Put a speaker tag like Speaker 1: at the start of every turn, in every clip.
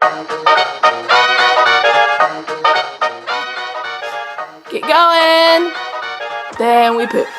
Speaker 1: Get going. Then we poop.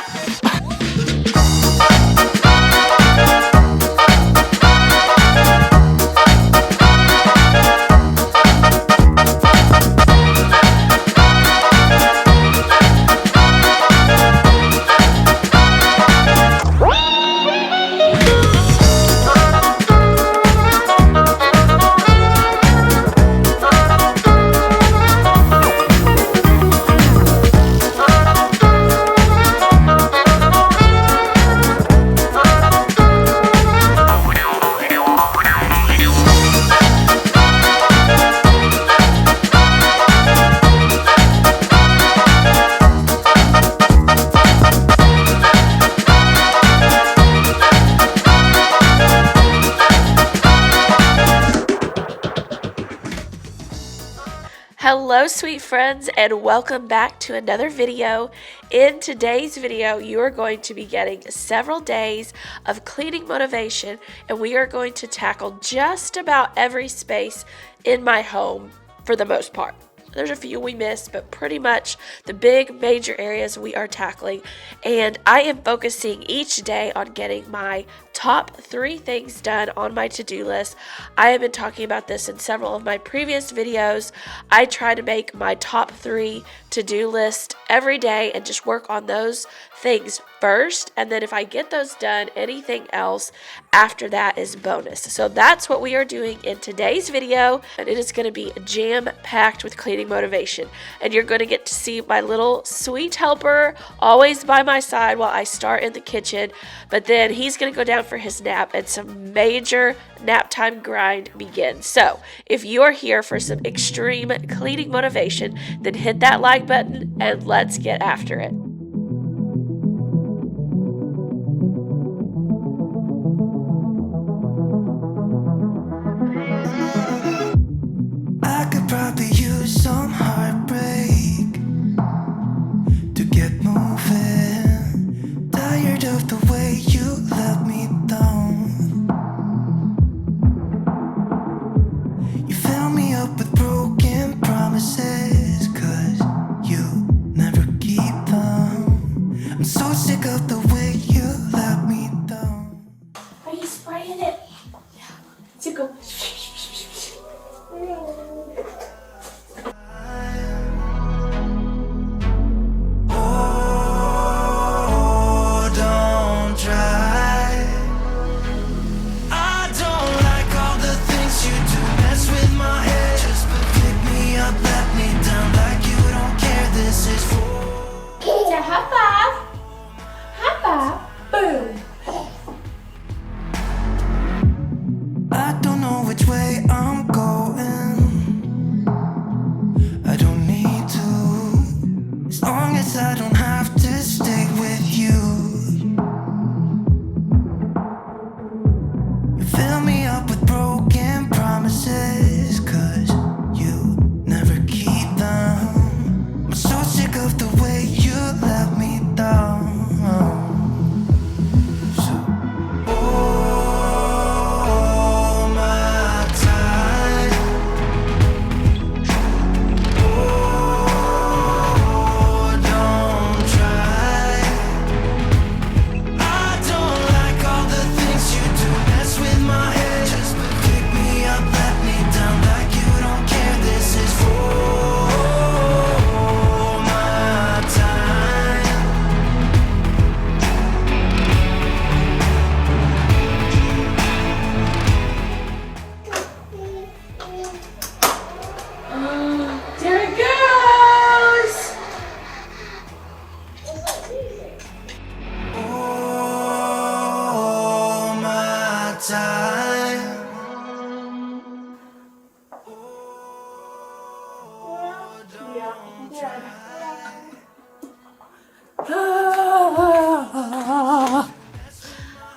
Speaker 1: Hello sweet friends, and welcome back to another video. In today's video you are going to be getting several days of cleaning motivation, and we are going to tackle just about every space in my home for the most part. There's a few we missed, but pretty much the big major areas we are tackling, and I am focusing each day on getting my top 3 things done on my to-do list. I have been talking about this in several of my previous videos. I try to make my top 3 to-do list every day and just work on those things first, and then if I get those done, anything else after that is bonus. So that's what we are doing in today's video, and it is going to be jam-packed with cleaning motivation, and you're going to get to see my little sweet helper always by my side while I start in the kitchen, but then he's going to go down for his nap and some major nap time grind begins. So if you are here for some extreme cleaning motivation, then hit that like button and let's get after it.
Speaker 2: I could probably use some heartbreak to get moving. Tired of the way you let me down. You fill me up with broken promises, 'cause you never keep them. I'm so sick of the way you let me down.
Speaker 1: Are you spraying it? Yeah. So go.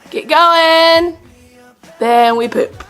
Speaker 1: Get going. Then we poop.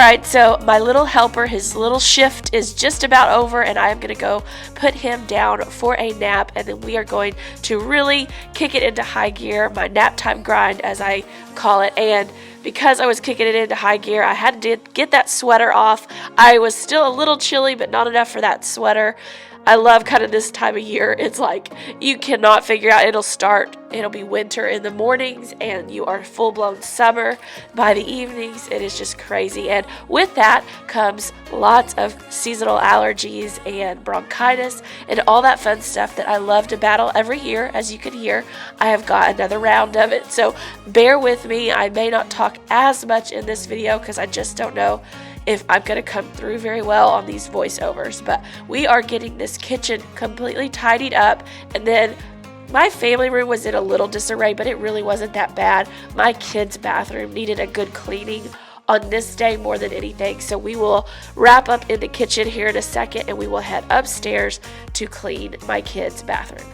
Speaker 1: right, so my little helper, his little shift is just about over, and I am going to go put him down for a nap, and then we are going to really kick it into high gear, my nap time grind as I call it. And because I was kicking it into high gear, I had to get that sweater off. I was still a little chilly, but not enough for that sweater. I love kind of this time of year. It's like you cannot figure out. It'll be winter in the mornings and you are full-blown summer by the evenings. It is just crazy. And with that comes lots of seasonal allergies and bronchitis and all that fun stuff that I love to battle every year. As you can hear, I have got another round of it. So bear with me. I may not talk as much in this video because I just don't know if I'm going to come through very well on these voiceovers. But we are getting this kitchen completely tidied up, and then my family room was in a little disarray, but it really wasn't that bad. My kids' bathroom needed a good cleaning on this day more than anything. So we will wrap up in the kitchen here in a second, and we will head upstairs to clean my kids' bathroom.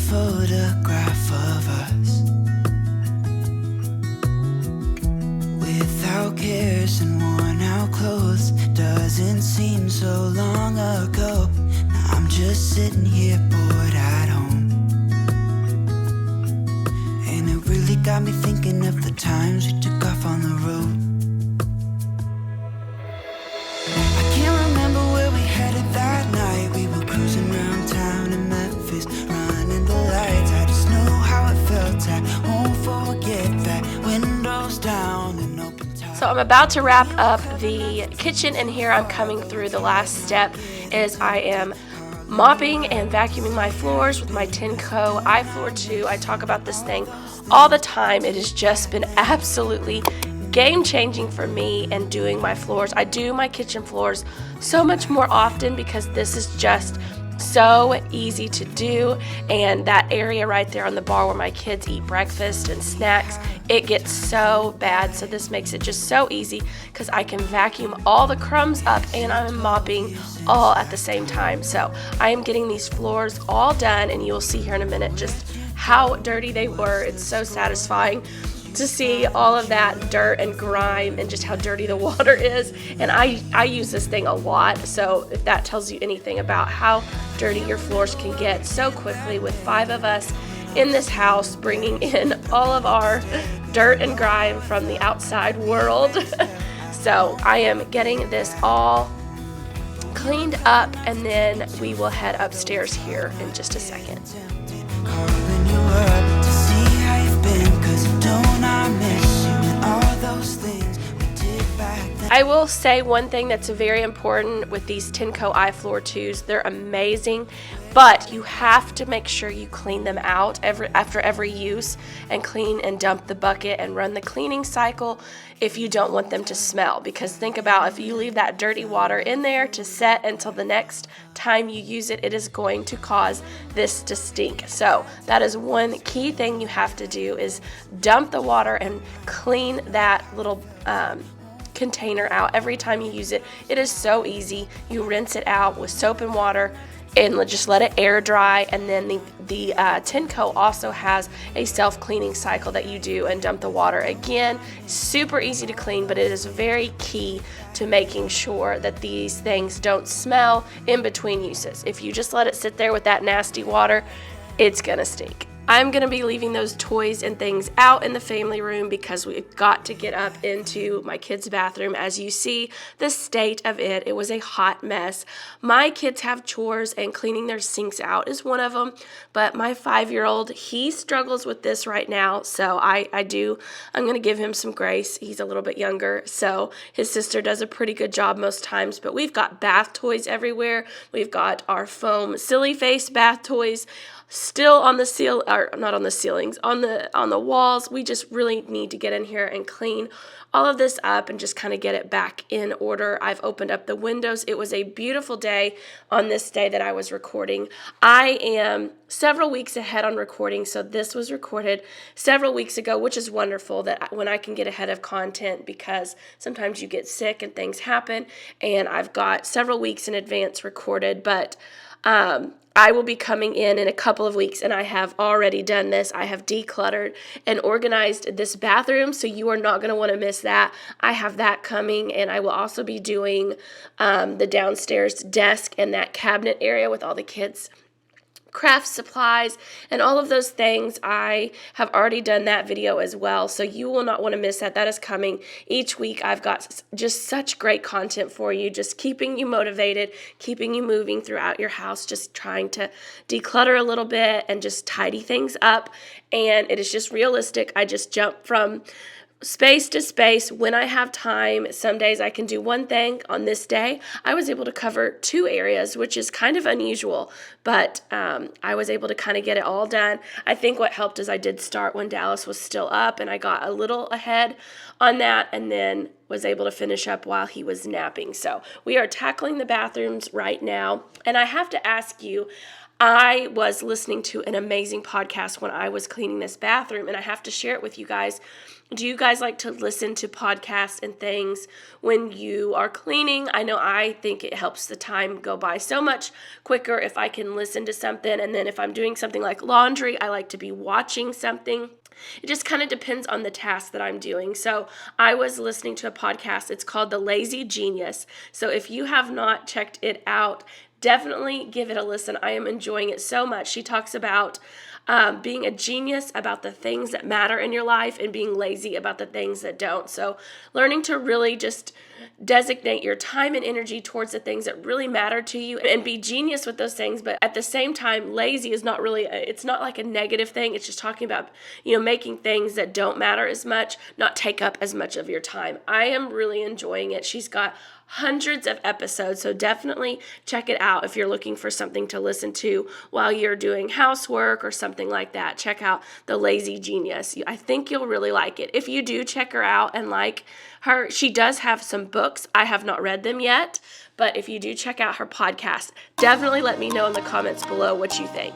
Speaker 2: Photograph of us without cares and worn out clothes. Doesn't seem so long ago. Now I'm just sitting here bored at home, and it really got me thinking of the times we took off on the road. I can't remember where we headed that night. We were cruising around town in Memphis, running the lights. I just know how it felt. I won't forget that. Windows down and open top.
Speaker 1: So I'm about to wrap up the kitchen, and here I'm coming through the last step is I am mopping and vacuuming my floors with my Tenco iFloor 2. I talk about this thing all the time. It has just been absolutely game-changing for me and doing my floors. I do my kitchen floors so much more often because this is just so easy to do, and that area right there on the bar where my kids eat breakfast and snacks, it gets so bad. So this makes it just so easy because I can vacuum all the crumbs up and I'm mopping all at the same time. So I am getting these floors all done, and you'll see here in a minute just how dirty they were. It's so satisfying to see all of that dirt and grime and just how dirty the water is. And I use this thing a lot, so if that tells you anything about how dirty your floors can get so quickly with 5 of us in this house bringing in all of our dirt and grime from the outside world. So I am getting this all cleaned up, and then we will head upstairs here in just a second.
Speaker 2: Calling you up to see how you've been, 'cause don't I miss you and all those things we did back then.
Speaker 1: I will say one thing that's very important with these Tenco iFloor 2s. They're amazing, but you have to make sure you clean them out after every use, and clean and dump the bucket and run the cleaning cycle if you don't want them to smell. Because think about if you leave that dirty water in there to set until the next time you use it, it is going to cause this to stink. So that is one key thing you have to do, is dump the water and clean that little container out every time you use it. It is so easy. You rinse it out with soap and water and just let it air dry, and then the Tenco also has a self-cleaning cycle that you do and dump the water again. Super easy to clean, but it is very key to making sure that these things don't smell in between uses. If you just let it sit there with that nasty water, it's gonna stink. I'm going to be leaving those toys and things out in the family room because we've got to get up into my kids' bathroom. As you see, the state of it, it was a hot mess. My kids have chores, and cleaning their sinks out is one of them, but my 5-year-old, he struggles with this right now, so I'm going to give him some grace. He's a little bit younger, so his sister does a pretty good job most times, but we've got bath toys everywhere. We've got our foam silly face bath toys still on the not on the ceilings, on the walls. We just really need to get in here and clean all of this up and just kind of get it back in order. I've opened up the windows. It was a beautiful day on this day that I was recording. I am several weeks ahead on recording, so this was recorded several weeks ago, which is wonderful that when I can get ahead of content, because sometimes you get sick and things happen, and I've got several weeks in advance recorded, but I will be coming in a couple of weeks, and I have already done this. I have decluttered and organized this bathroom, so you are not going to want to miss that. I have that coming, and I will also be doing the downstairs desk and that cabinet area with all the kids' craft supplies and all of those things. I have already done that video as well, so you will not want to miss that. That is coming each week. I've got just such great content for you, just keeping you motivated, keeping you moving throughout your house, just trying to declutter a little bit and just tidy things up. And it is just realistic. I just jump from space to space when I have time. Some days I can do one thing. On this day, I was able to cover 2 areas, which is kind of unusual, but I was able to kind of get it all done. I think what helped is I did start when Dallas was still up, and I got a little ahead on that, and then was able to finish up while he was napping. So we are tackling the bathrooms right now, and I have to ask you, I was listening to an amazing podcast when I was cleaning this bathroom, and I have to share it with you guys. Do you guys like to listen to podcasts and things when you are cleaning? I know I think it helps the time go by so much quicker if I can listen to something. And then if I'm doing something like laundry, I like to be watching something. It just kind of depends on the task that I'm doing. So I was listening to a podcast. It's called The Lazy Genius. So if you have not checked it out, definitely give it a listen. I am enjoying it so much. She talks about being a genius about the things that matter in your life and being lazy about the things that don't. So learning to really just designate your time and energy towards the things that really matter to you and be genius with those things. But at the same time, lazy is not really, it's not like a negative thing. It's just talking about, making things that don't matter as much, not take up as much of your time. I am really enjoying it. She's got hundreds of episodes, so definitely check it out if you're looking for something to listen to while you're doing housework or something like that. Check out The Lazy Genius. I think you'll really like it. If you do check her out and like her, she does have some books. I have not read them yet, but if you do check out her podcast, definitely let me know in the comments below what you think.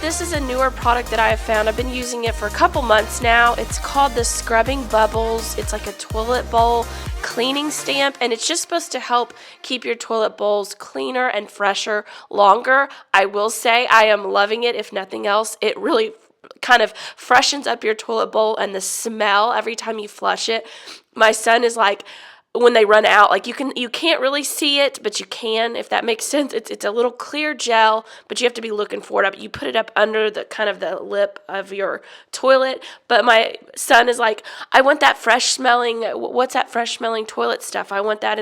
Speaker 1: this is a newer product that I have found. I've been using it for a couple months now. It's called the Scrubbing Bubbles. It's like a toilet bowl cleaning stamp, and it's just supposed to help keep your toilet bowls cleaner and fresher longer. I will say I am loving it. If nothing else, it really kind of freshens up your toilet bowl, and the smell every time you flush it. My son is like, when they run out, like you can't really see it, but you can, if that makes sense. It's a little clear gel, but you have to be looking for it up. You put it up under the kind of the lip of your toilet. But my son is like, I want that fresh smelling, what's that fresh smelling toilet stuff? I want that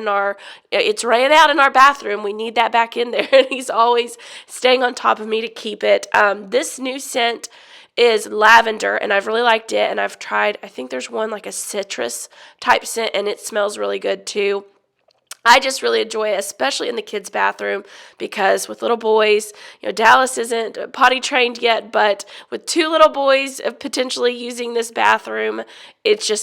Speaker 1: it's ran out in our bathroom. We need that back in there. And he's always staying on top of me to keep it. This new scent is lavender, and I've really liked it, and I've tried, I think there's one like a citrus type scent, and it smells really good too. I just really enjoy it, especially in the kids' bathroom, because with little boys, Dallas isn't potty trained yet, but with 2 little boys potentially using this bathroom, it's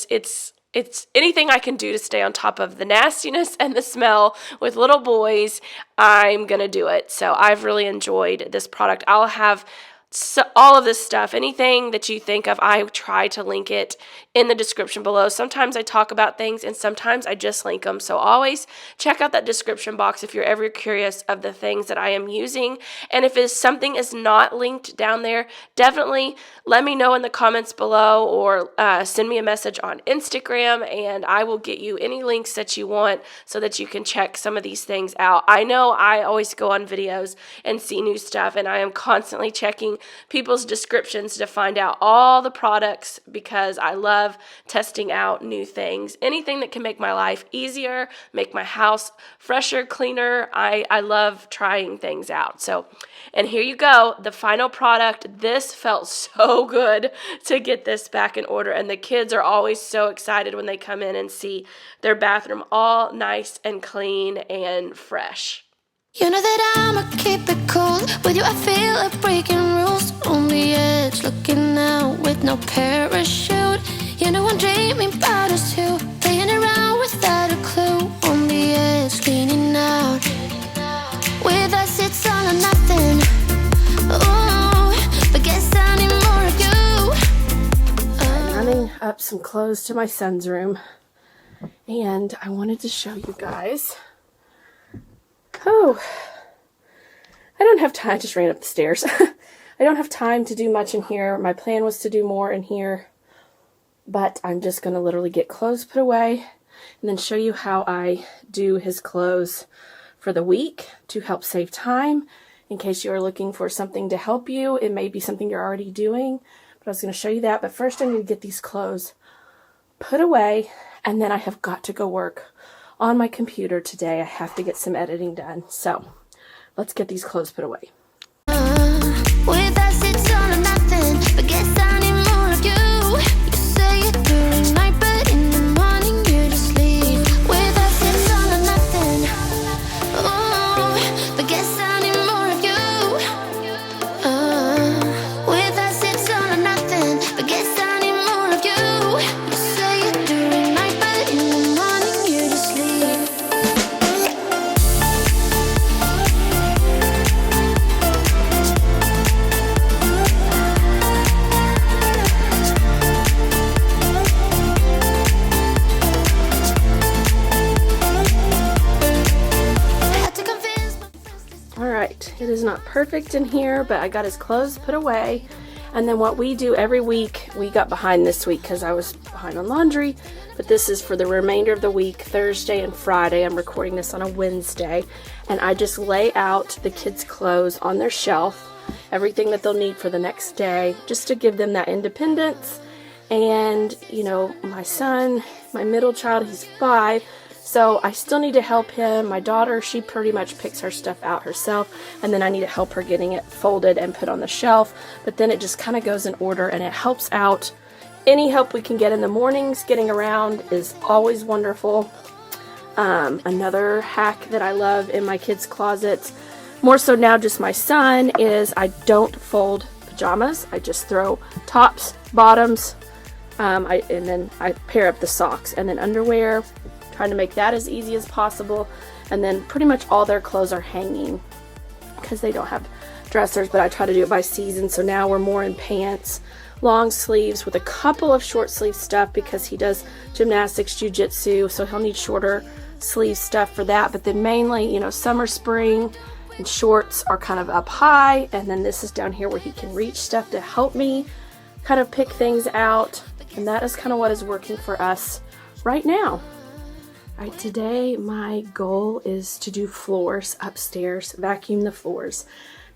Speaker 1: anything I can do to stay on top of the nastiness and the smell with little boys, I'm going to do it. So I've really enjoyed this product. I'll have all of this stuff, anything that you think of, I try to link it in the description below. Sometimes I talk about things, and sometimes I just link them. So always check out that description box if you're ever curious of the things that I am using. And if something is not linked down there, definitely let me know in the comments below, or send me a message on Instagram, and I will get you any links that you want so that you can check some of these things out. I know I always go on videos and see new stuff, and I am constantly checking people's descriptions to find out all the products, because I love testing out new things. Anything that can make my life easier, make my house fresher, cleaner. I love trying things out. So, and here you go, the final product. This felt so good to get this back in order, and the kids are always so excited when they come in and see their bathroom all nice and clean and fresh.
Speaker 2: You know that I'ma keep it cool. With you I feel like breaking rules. On the edge, looking out with no parachute. You know I'm dreaming about us two, playing around without a clue. On the edge, leaning out. With us it's all or nothing. Ooh, but guess I need more of you.
Speaker 1: I'm running up some clothes to my son's room, and I wanted to show you guys. Oh, I don't have time. I just ran up the stairs. I don't have time to do much in here. My plan was to do more in here, but I'm just going to literally get clothes put away and then show you how I do his clothes for the week to help save time. In case you are looking for something to help you, it may be something you're already doing, but I was going to show you that. But first I need to get these clothes put away, and then I have got to go work on my computer today. I have to get some editing done. So let's get these clothes put away.
Speaker 2: With us it's all or nothing, but guess I need more of you. You say it during night, but in the morning you just leave. With us it's all or nothing. Ooh, but guess I need more of you. With us it's all or nothing, but guess I need more of you. You say it during night, but in the morning you just leave.
Speaker 1: It is not perfect in here, but I got his clothes put away. And then what we do every week, we got behind this week because I was behind on laundry, but this is for the remainder of the week, Thursday and Friday. I'm recording this on a Wednesday, and I just lay out the kids' clothes on their shelf, everything that they'll need for the next day, just to give them that independence. And, my son, my middle child, he's 5, so I still need to help him. My daughter, she pretty much picks her stuff out herself, and then I need to help her getting it folded and put on the shelf. But then it just kind of goes in order, and it helps out. Any help we can get in the mornings getting around is always wonderful. Another hack that I love in my kids' closets, more so now just my son, is I don't fold pajamas. I just throw tops, bottoms, and then I pair up the socks, and then underwear. Trying to make that as easy as possible. And then pretty much all their clothes are hanging because they don't have dressers, but I try to do it by season. So now we're more in pants, long sleeves with a couple of short sleeve stuff because he does gymnastics, jiu-jitsu, so he'll need shorter sleeve stuff for that. But then mainly, you know, summer, spring, and shorts are kind of up high, and then this is down here where he can reach stuff to help me kind of pick things out. And that is kind of what is working for us right now. All right, today my goal is to do floors upstairs, vacuum the floors.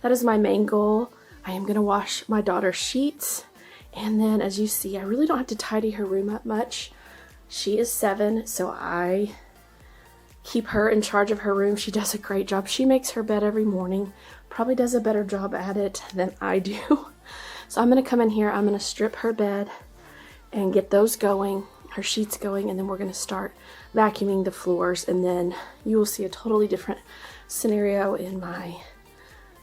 Speaker 1: That is my main goal. I am gonna wash my daughter's sheets, and then as you see, I really don't have to tidy her room up much. She is 7, so I keep her in charge of her room. She does a great job. She makes her bed every morning, probably does a better job at it than I do. So I'm gonna come in here, I'm gonna strip her bed and get those going, her sheets going, and then we're gonna start vacuuming the floors, and then you will see a totally different scenario in my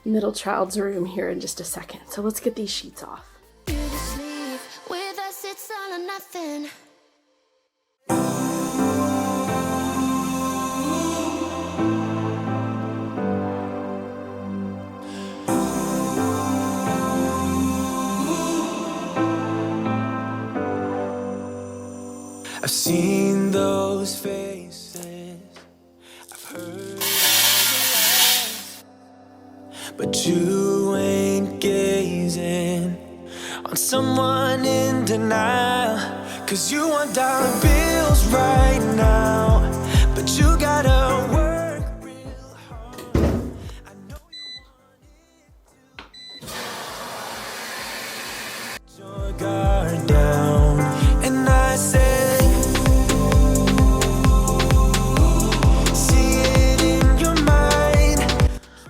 Speaker 1: middle child's room here in just a second. So let's get these sheets off.
Speaker 2: You just leave with us, it's all or nothing. I've seen those faces, I've heard the lies, but you ain't gazing on someone in denial. 'Cause you want dollar bills right now, but you gotta work real hard. I know you want your guard down, and I say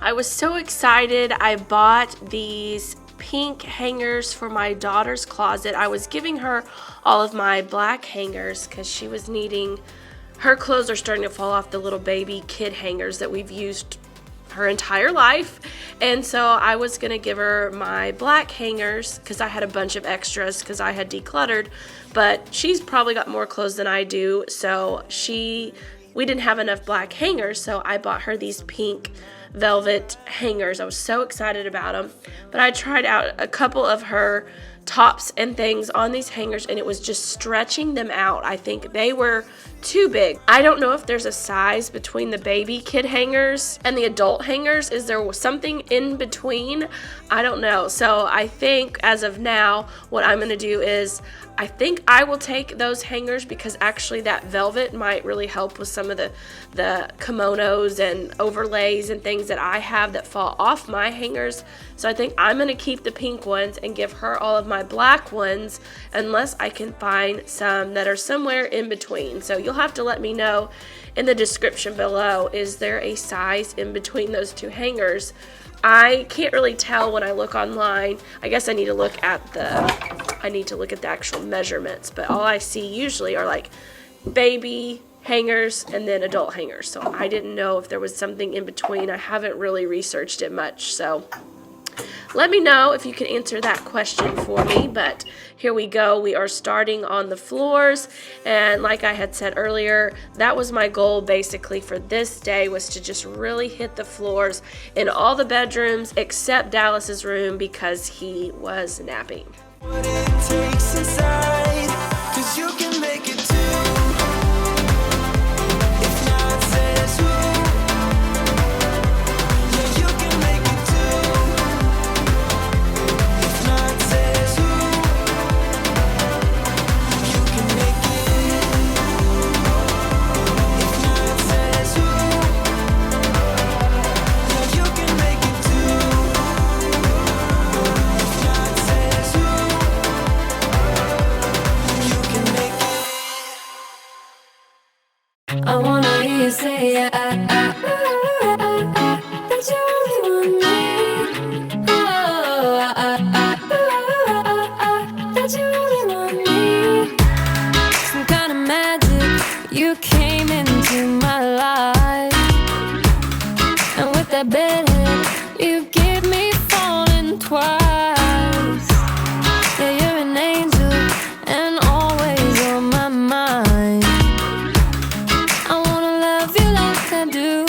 Speaker 1: I was so excited. I bought these pink hangers for my daughter's closet. I was giving her all of my black hangers because she was needing, her clothes are starting to fall off the little baby kid hangers that we've used her entire life. And so I was gonna give her my black hangers because I had a bunch of extras because I had decluttered, but she's probably got more clothes than I do, so we didn't have enough black hangers, so I bought her these pink velvet hangers. I was so excited about them, but I tried out a couple of her tops and things on these hangers, and it was just stretching them out. I think they were too big. I don't know if there's a size between the baby kid hangers and the adult hangers. Is there something in between? I don't know. So I think as of now, what I'm gonna do is I think I will take those hangers because actually that velvet might really help with some of the kimonos and overlays and things that I have that fall off my hangers. So I think I'm gonna keep the pink ones and give her all of my black ones unless I can find some that are somewhere in between. So you'll have to let me know in the description below, is there a size in between those two hangers? I can't really tell when I look online. I guess I need to look at the actual measurements, but all I see usually are like baby hangers and then adult hangers. So I didn't know if there was something in between. I haven't really researched it much, so let me know if you can answer that question for me. But here we go. We are starting on the floors, and like I had said earlier, that was my goal basically for this day, was to just really hit the floors in all the bedrooms except Dallas's room because he was napping.
Speaker 2: What it takes inside, 'cause you can make it too. If not says who, yeah, you can make it too. If not says who, you can make it. If not says who, yeah, you can make it too. If not says who, you can make it. I wanna hear you say that you only want me. That you only want me. Some kind of magic, you came into my life, and with that bedhead, you give me falling twice. Yeah, you're an angel and always on my mind. I wanna love you like I do.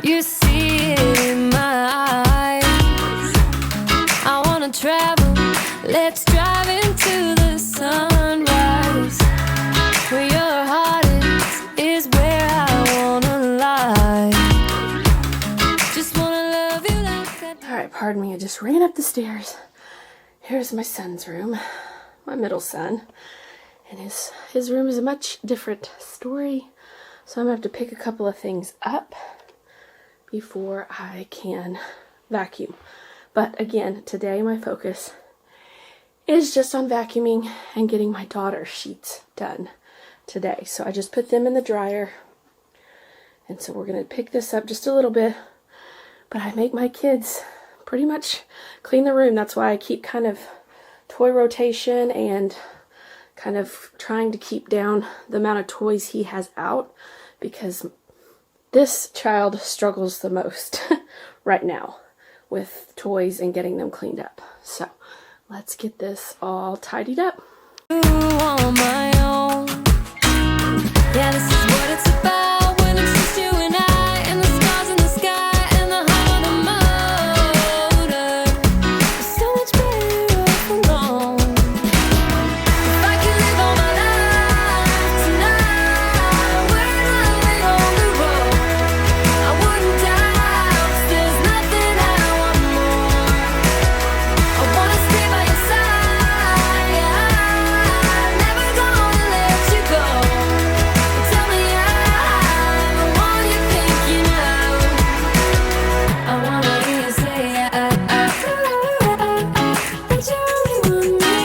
Speaker 2: You see it in my eyes. I wanna travel, let's drive into the sunrise. Where your heart is where I wanna lie. Just wanna love you like that.
Speaker 1: Alright, pardon me, I just ran up the stairs. Here's my son's room, my middle son. And his room is a much different story. So I'm gonna have to pick a couple of things up before I can vacuum. But again, today my focus is just on vacuuming and getting my daughter's sheets done today. So I just put them in the dryer. And so we're gonna pick this up just a little bit. But I make my kids pretty much clean the room. That's why I keep kind of toy rotation and kind of trying to keep down the amount of toys he has out, because this child struggles the most right now with toys and getting them cleaned up. So let's get this all tidied up.
Speaker 2: You on my own. Yeah, this is what it's about when it's just you and I, and the stars in the sky and the heart of the motor. It's so much better off alone. If I could live all my life tonight, we're living on the road. I wouldn't die, 'cause there's nothing I want more. I wanna stay by your side, never gonna let you go. Tell me I'm the one you think you know. I wanna hear you say that you only want me.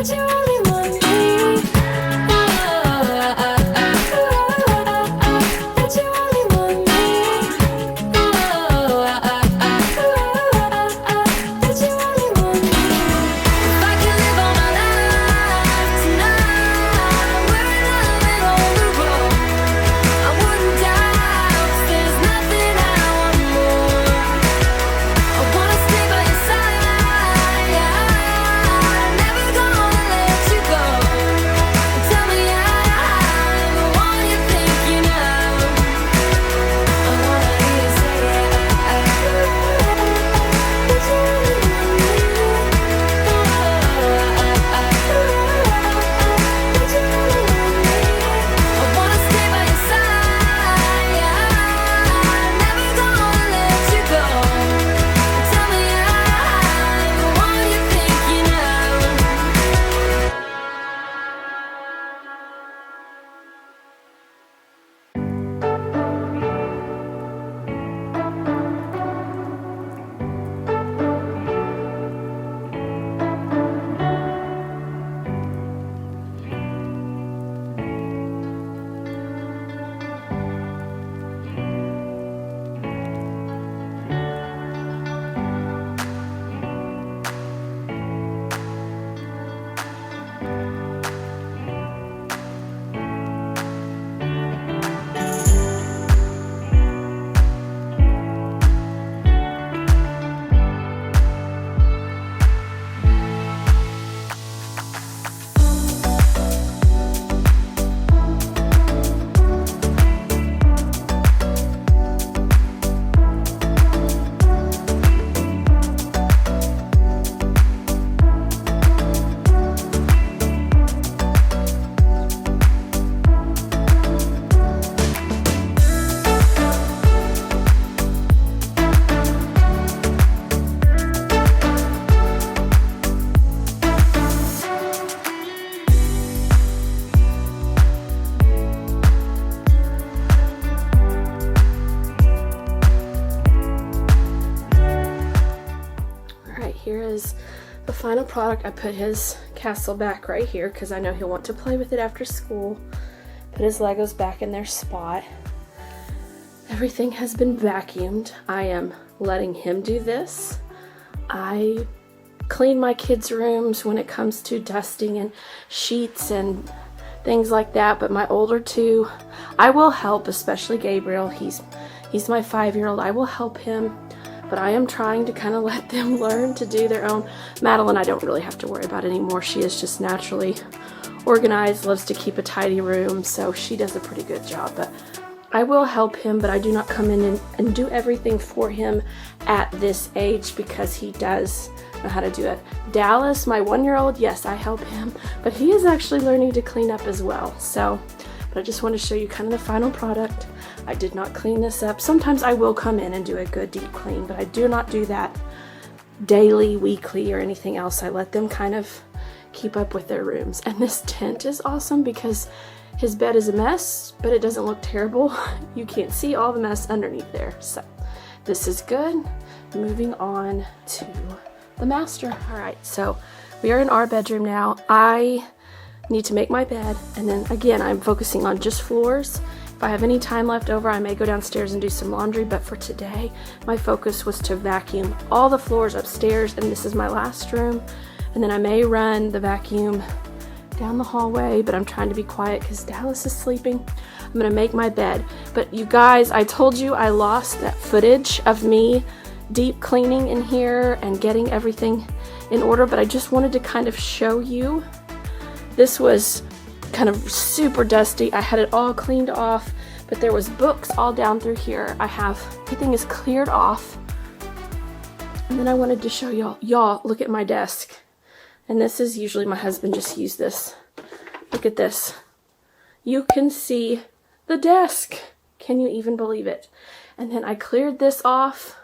Speaker 2: That you only want me. That you only want me. That you only want me. If I could live all my life tonight, we're living on the road. I wouldn't die, 'cause there's nothing I want more. I wanna stay by your side, never gonna let you go. Tell me I'm the one you think you know. I wanna hear you say that you only want me. That you only want me. I wanna stay by your side, never gonna let you go. Tell me I'm the one you think you know.
Speaker 1: Alright, here is the final product. I put his castle back right here because I know he'll want to play with it after school. Put his Legos back in their spot. Everything has been vacuumed. I am letting him do this. I clean my kids' rooms when it comes to dusting and sheets and things like that, but my older two, I will help, especially Gabriel. He's my 5-year-old. I will help him, but I am trying to kind of let them learn to do their own. Madeline, I don't really have to worry about anymore. She is just naturally organized, loves to keep a tidy room, so she does a pretty good job. But I will help him, but I do not come in and do everything for him at this age because he does know how to do it. Dallas, my 1-year-old, yes, I help him, but he is actually learning to clean up as well. So, but I just want to show you kind of the final product. I did not clean this up. Sometimes I will come in and do a good deep clean, but I do not do that daily, weekly, or anything else. I let them kind of keep up with their rooms. And this tent is awesome because his bed is a mess, but it doesn't look terrible. You can't see all the mess underneath there. So this is good. Moving on to the master. All right, so we are in our bedroom now. I need to make my bed, and then again, I'm focusing on just floors. If I have any time left over, I may go downstairs and do some laundry, but for today, my focus was to vacuum all the floors upstairs, and this is my last room. And then I may run the vacuum down the hallway, but I'm trying to be quiet because Dallas is sleeping. I'm gonna make my bed. But you guys, I told you I lost that footage of me deep cleaning in here and getting everything in order, but I just wanted to kind of show you. This was kind of super dusty. I had it all cleaned off, but there was books all down through here. Everything is cleared off. And then I wanted to show y'all, look at my desk. And this is usually my husband just used this. Look at this. You can see the desk. Can you even believe it? And then I cleared this off.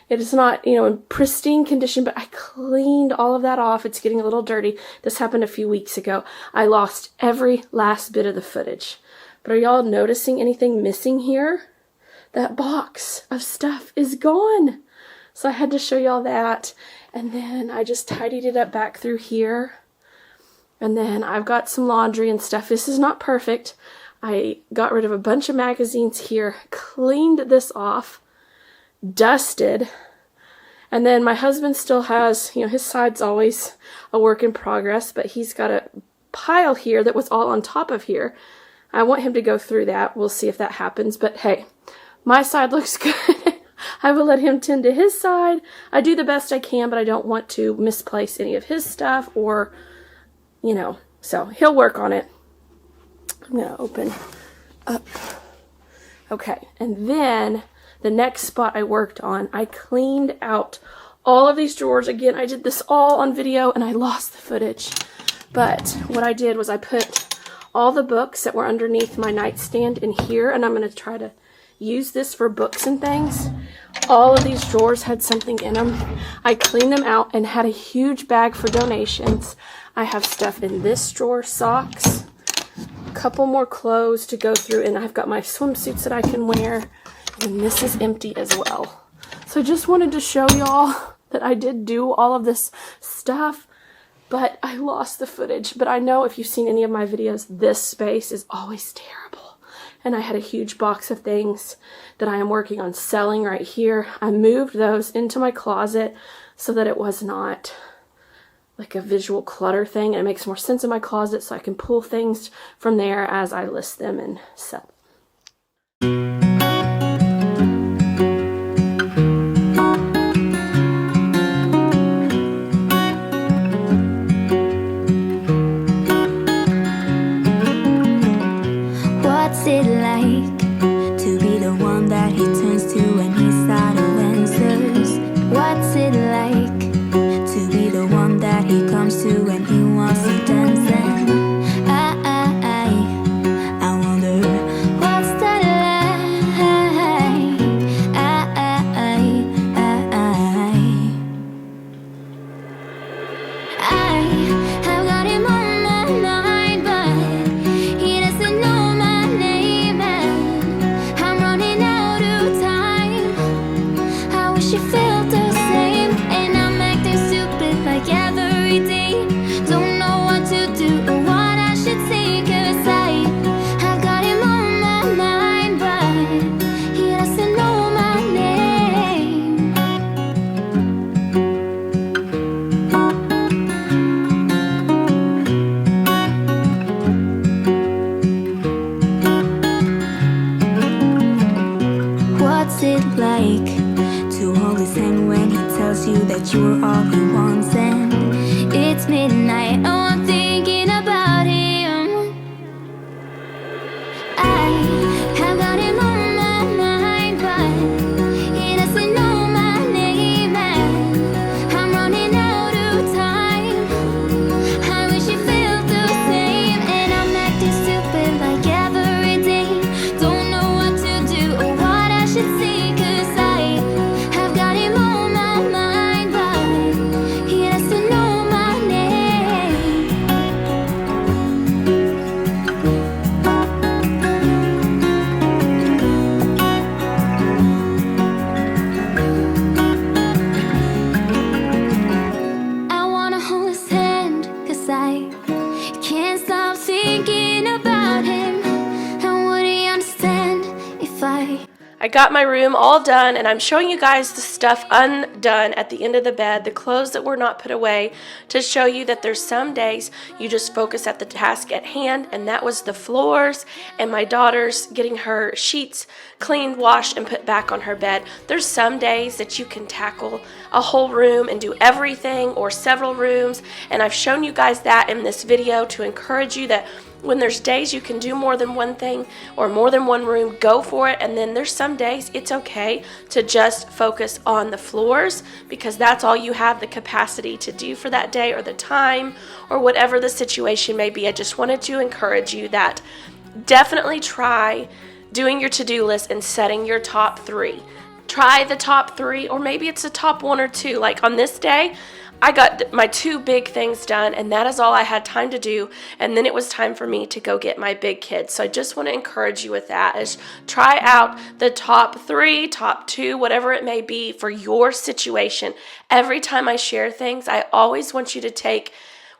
Speaker 1: It is not, in pristine condition, but I cleaned all of that off. It's getting a little dirty. This happened a few weeks ago. I lost every last bit of the footage. But are y'all noticing anything missing here? That box of stuff is gone. So I had to show y'all that. And then I just tidied it up back through here. And then I've got some laundry and stuff. This is not perfect. I got rid of a bunch of magazines here, cleaned this off, dusted. And then my husband still has, his side's always a work in progress, but he's got a pile here that was all on top of here. I want him to go through that. We'll see if that happens. But hey, my side looks good. I will let him tend to his side. I do the best I can, but I don't want to misplace any of his stuff or, so he'll work on it. I'm going to open up. Okay, and then the next spot I worked on, I cleaned out all of these drawers. Again, I did this all on video and I lost the footage. But what I did was I put all the books that were underneath my nightstand in here, and I'm going to try to use this for books and things. All of these drawers had something in them. I cleaned them out and had a huge bag for donations. I have stuff in this drawer, socks, a couple more clothes to go through, and I've got my swimsuits that I can wear, and this is empty as well. So I just wanted to show y'all that I did do all of this stuff, but I lost the footage. But I know if you've seen any of my videos, this space is always terrible. And I had a huge box of things that I am working on selling right here. I moved those into my closet so that it was not like a visual clutter thing. And it makes more sense in my closet so I can pull things from there as I list them and sell.
Speaker 3: What's it like to be the one that he turns to when he's out of answers? What's it like to be the one that he comes to when he wants to dance? And I wonder what's that like? I've got him on my mind, but he doesn't know my name, and I'm running out of time. I wish you felt the same, and I'm acting stupid like every day. Don't know what to do or what I should say, 'cause I've got him on my mind, but he doesn't know my name. What's it like to hold his hand when he tells you that you're all he wants? And it's midnight, oh, I'm thinking about him.
Speaker 1: I got my room all done, and I'm showing you guys the stuff undone at the end of the bed, the clothes that were not put away, to show you that there's some days you just focus at the task at hand, and that was the floors and my daughter's getting her sheets cleaned, washed, and put back on her bed. There's some days that you can tackle a whole room and do everything, or several rooms, and I've shown you guys that in this video to encourage you that when there's days you can do more than one thing or more than one room, go for it. And then there's some days it's okay to just focus on the floors, because that's all you have the capacity to do for that day or the time or whatever the situation may be. I just wanted to encourage you that definitely try doing your to-do list and setting your top 3. Try the top 3, or maybe it's a top 1 or 2. Like on this day, I got my 2 big things done, and that is all I had time to do. And then it was time for me to go get my big kids. So I just want to encourage you with that, is try out the top 3, top 2, whatever it may be for your situation. Every time I share things, I always want you to take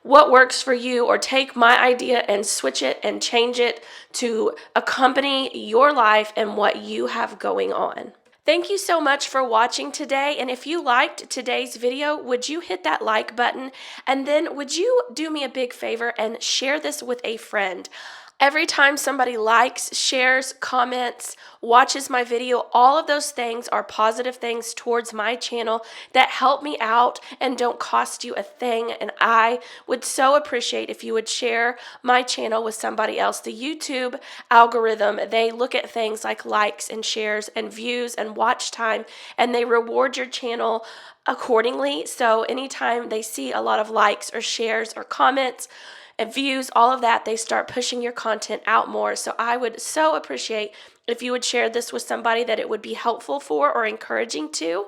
Speaker 1: what works for you, or take my idea and switch it and change it to accompany your life and what you have going on. Thank you so much for watching today, and if you liked today's video, would you hit that like button, and then would you do me a big favor and share this with a friend? Every time somebody likes, shares, comments, watches my video, all of those things are positive things towards my channel that help me out and don't cost you a thing. And I would so appreciate if you would share my channel with somebody else. The YouTube algorithm, they look at things like likes and shares and views and watch time, and they reward your channel accordingly. So anytime they see a lot of likes or shares or comments and views, all of that, they start pushing your content out more. So I would so appreciate if you would share this with somebody that it would be helpful for or encouraging to.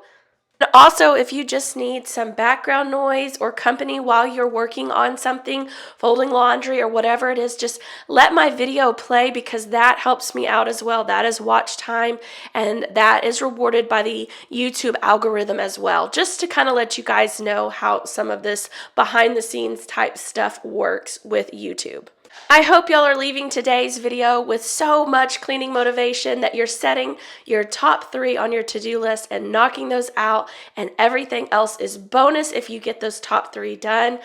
Speaker 1: And also, if you just need some background noise or company while you're working on something, folding laundry or whatever it is, just let my video play, because that helps me out as well. That is watch time, and that is rewarded by the YouTube algorithm as well, just to kind of let you guys know how some of this behind the scenes type stuff works with YouTube. I hope y'all are leaving today's video with so much cleaning motivation that you're setting your top 3 on your to-do list and knocking those out, and everything else is bonus if you get those top 3 done.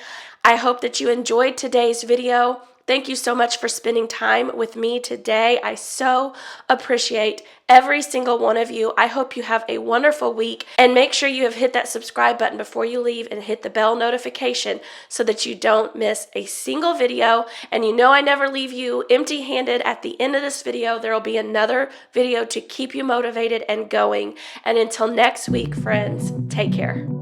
Speaker 1: I hope that you enjoyed today's video. Thank you so much for spending time with me today. I so appreciate every single one of you. I hope you have a wonderful week, and make sure you have hit that subscribe button before you leave and hit the bell notification so that you don't miss a single video. And you know I never leave you empty-handed. At the end of this video, there will be another video to keep you motivated and going. And until next week, friends, take care.